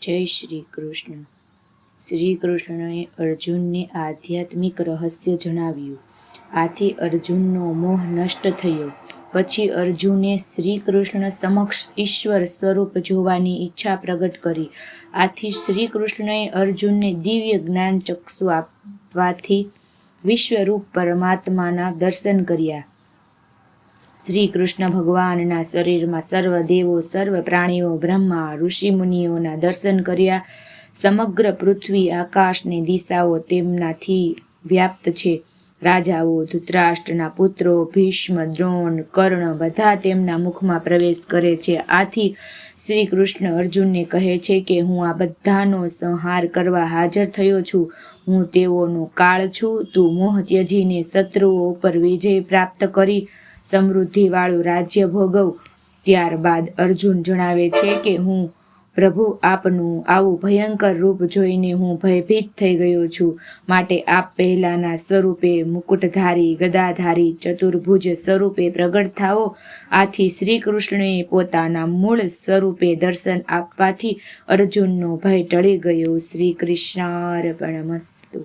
જય શ્રી કૃષ્ણ. શ્રી કૃષ્ણએ અર્જુનને આધ્યાત્મિક રહસ્ય જણાવ્યું. આથી અર્જુનનો મોહ નષ્ટ થયો. પછી અર્જુને શ્રી કૃષ્ણ સમક્ષ ઈશ્વર સ્વરૂપ જોવાની ઈચ્છા પ્રગટ કરી. આથી શ્રી કૃષ્ણએ અર્જુનને દિવ્ય જ્ઞાન ચક્ષુ આપવાથી વિશ્વરૂપ પરમાત્માના દર્શન કર્યા. શ્રી કૃષ્ણ ભગવાનના શરીરમાં સર્વ દેવો, સર્વ પ્રાણીઓ, બ્રહ્મા, ઋષિમુનિઓના દર્શન કર્યા. સમગ્ર પૃથ્વી, આકાશની દિશાઓ તેમનાથી વ્યાપ્ત છે. રાજાઓ, ધૃતરાષ્ટ્રના પુત્રો, ભીષ્મ, દ્રોણ, કર્ણ બધા તેમના મુખમાં પ્રવેશ કરે છે. આથી શ્રી કૃષ્ણ અર્જુનને કહે છે કે હું આ બધાનો સંહાર કરવા હાજર થયો છું. હું તેઓનો કાળ છું. તું મોહ ત્યજીને શત્રુઓ ઉપર વિજય પ્રાપ્ત કરી સમૃદ્ધિવાળું રાજ્ય ભોગવ. ત્યારબાદ અર્જુન જણાવે છે કે હું પ્રભુ આપનું આવું ભયંકર રૂપ જોઈને હું ભયભીત થઈ ગયો છું. માટે આપ પહેલાના સ્વરૂપે મુકુટધારી, ગદાધારી, ચતુર્ભુજ સ્વરૂપે પ્રગટ થાઓ. આથી શ્રી કૃષ્ણએ પોતાના મૂળ સ્વરૂપે દર્શન આપવાથી અર્જુનનો ભય ટળી ગયો. શ્રી કૃષ્ણાર્પણમસ્તુ.